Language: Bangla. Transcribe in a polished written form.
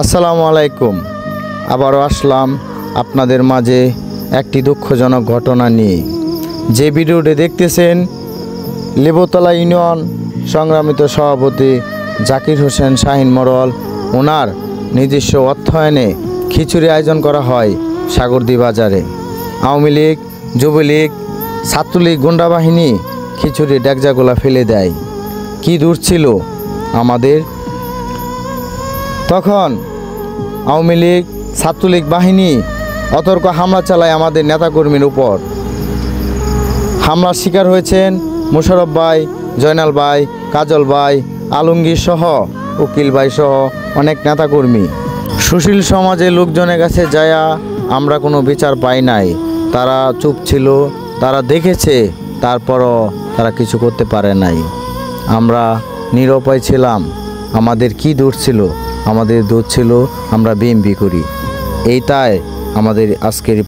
আসসালামু আলাইকুম। আবারও আসলাম আপনাদের মাঝে একটি দুঃখজনক ঘটনা নিয়ে। যে ভিডিওটি দেখতেছেন, লেবুতলা ইউনিয়ন সংগ্রামিত সভাপতি জাকির হোসেন শাহিন মরল ওনার নিজস্ব অর্থায়নে খিচুড়ি আয়োজন করা হয় সাগরদী বাজারে। আওয়ামী লীগ, যুবলীগ, ছাত্রলীগ গুন্ডা বাহিনী খিচুড়ি ডেকজাগুলা ফেলে দেয়। কি দূর ছিল আমাদের! তখন আওয়ামী লীগ, ছাত্রলীগ বাহিনী অতর্ক হামলা চালায় আমাদের নেতাকর্মীর উপর। হামলার শিকার হয়েছেন মোশারফ ভাই, জয়নাল ভাই, কাজল ভাই, আলমগীর সহ, উকিল ভাই সহ অনেক নেতাকর্মী। সুশীল সমাজের লোকজনের কাছে যায়া আমরা কোনো বিচার পাই নাই। তারা চুপ ছিল, তারা দেখেছে, তারপরও তারা কিছু করতে পারে নাই। আমরা নিরুপায় ছিলাম। আমাদের কি দোষ ছিল? আমাদের দোষ ছিল আমরা বিএমপি করি। এইটাই আমাদের আজকের